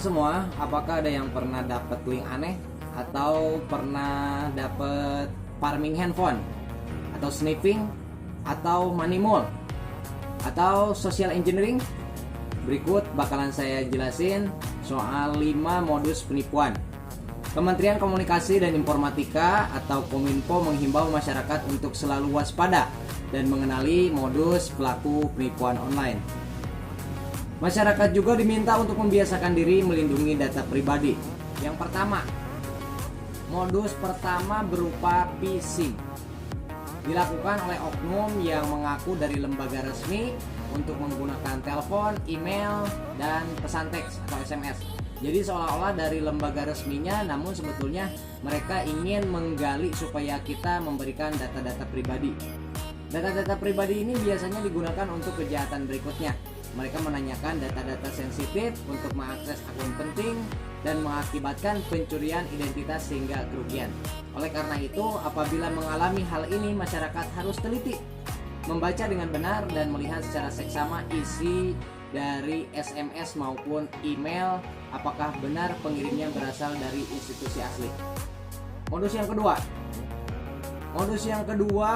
semua, apakah ada yang pernah dapat link aneh atau pernah dapat farming handphone atau sniffing atau money mole atau social engineering? Berikut bakalan saya jelasin soal 5 modus penipuan. Kementerian Komunikasi dan Informatika atau Kominfo menghimbau masyarakat untuk selalu waspada dan mengenali modus pelaku penipuan online. Masyarakat juga diminta untuk membiasakan diri melindungi data pribadi. Yang pertama, modus pertama berupa phishing. Dilakukan oleh oknum yang mengaku dari lembaga resmi untuk menggunakan telepon, email, dan pesan teks atau SMS. Jadi seolah-olah dari lembaga resminya, namun sebetulnya mereka ingin menggali supaya kita memberikan data-data pribadi. Data-data pribadi ini biasanya digunakan untuk kejahatan berikutnya. Mereka menanyakan data-data sensitif untuk mengakses akun penting dan mengakibatkan pencurian identitas sehingga kerugian. Oleh karena itu, apabila mengalami hal ini, masyarakat harus teliti, membaca dengan benar dan melihat secara seksama isi dari SMS maupun email, apakah benar pengirimnya berasal dari institusi asli. Modus yang kedua,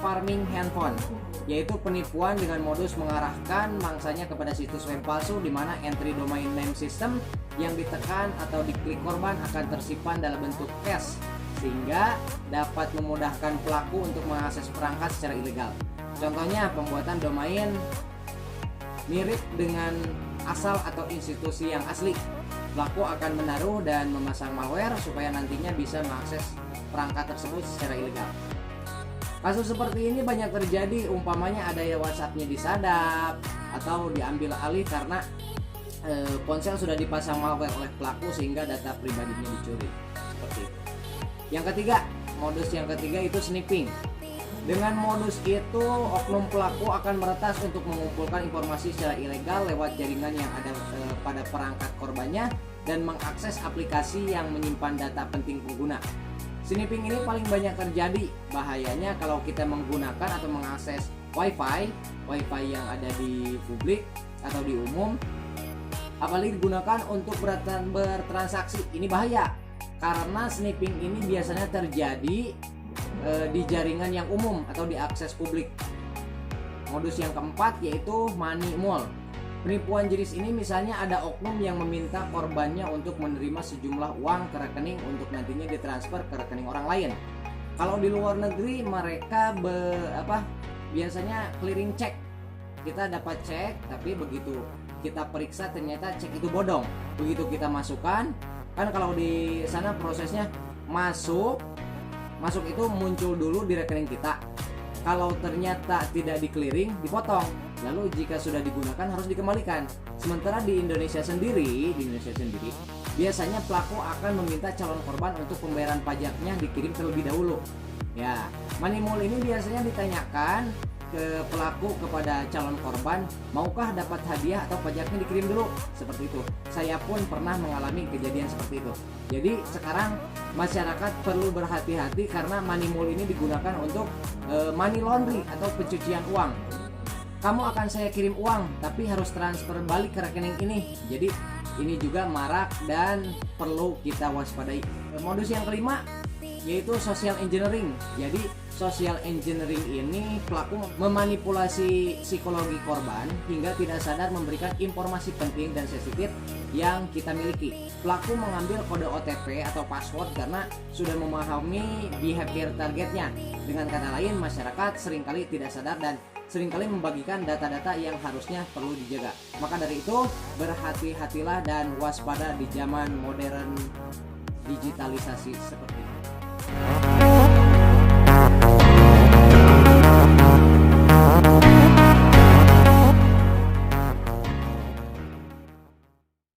farming handphone, yaitu penipuan dengan modus mengarahkan mangsanya kepada situs web palsu di mana entry domain name system yang ditekan atau diklik korban akan tersimpan dalam bentuk cache sehingga dapat memudahkan pelaku untuk mengakses perangkat secara ilegal. Contohnya pembuatan domain mirip dengan asal atau institusi yang asli. Pelaku akan menaruh dan memasang malware supaya nantinya bisa mengakses perangkat tersebut secara ilegal. Kasus seperti ini banyak terjadi, umpamanya ada WhatsApp-nya disadap atau diambil alih karena ponsel sudah dipasang malware oleh pelaku sehingga data pribadinya dicuri. Seperti itu. Modus yang ketiga itu sniffing. Dengan modus itu, oknum pelaku akan meretas untuk mengumpulkan informasi secara ilegal lewat jaringan yang ada pada perangkat korbannya dan mengakses aplikasi yang menyimpan data penting pengguna. Sniffing ini paling banyak terjadi. Bahayanya kalau kita menggunakan atau mengakses wifi yang ada di publik atau di umum, apalagi digunakan untuk bertransaksi, ini bahaya karena sniffing ini biasanya terjadi di jaringan yang umum atau diakses publik. Modus yang keempat yaitu money mole. Penipuan jenis ini misalnya ada oknum yang meminta korbannya untuk menerima sejumlah uang ke rekening untuk nantinya ditransfer ke rekening orang lain. Kalau di luar negeri mereka biasanya clearing check. Kita dapat cek, tapi begitu kita periksa ternyata cek itu bodong. Begitu kita masukkan, kan kalau di sana prosesnya masuk itu muncul dulu di rekening kita. Kalau ternyata tidak di clearing, dipotong. Lalu jika sudah digunakan harus dikembalikan. Sementara di Indonesia sendiri biasanya pelaku akan meminta calon korban untuk pembayaran pajaknya dikirim terlebih dahulu. Ya, money mole ini biasanya ditanyakan ke pelaku kepada calon korban, maukah dapat hadiah atau pajaknya dikirim dulu, seperti itu. Saya pun pernah mengalami kejadian seperti itu. Jadi sekarang masyarakat perlu berhati-hati karena money mole ini digunakan untuk money laundry atau pencucian uang. Kamu akan saya kirim uang, tapi harus transfer balik ke rekening ini. Jadi ini juga marak dan perlu kita waspadai. Modus yang kelima yaitu social engineering. Jadi social engineering ini pelaku memanipulasi psikologi korban hingga tidak sadar memberikan informasi penting dan sensitif yang kita miliki. Pelaku mengambil kode OTP atau password karena sudah memahami behavior targetnya. Dengan kata lain, masyarakat seringkali tidak sadar dan seringkali membagikan data-data yang harusnya perlu dijaga. Maka dari itu, berhati-hatilah dan waspada di zaman modern digitalisasi seperti ini.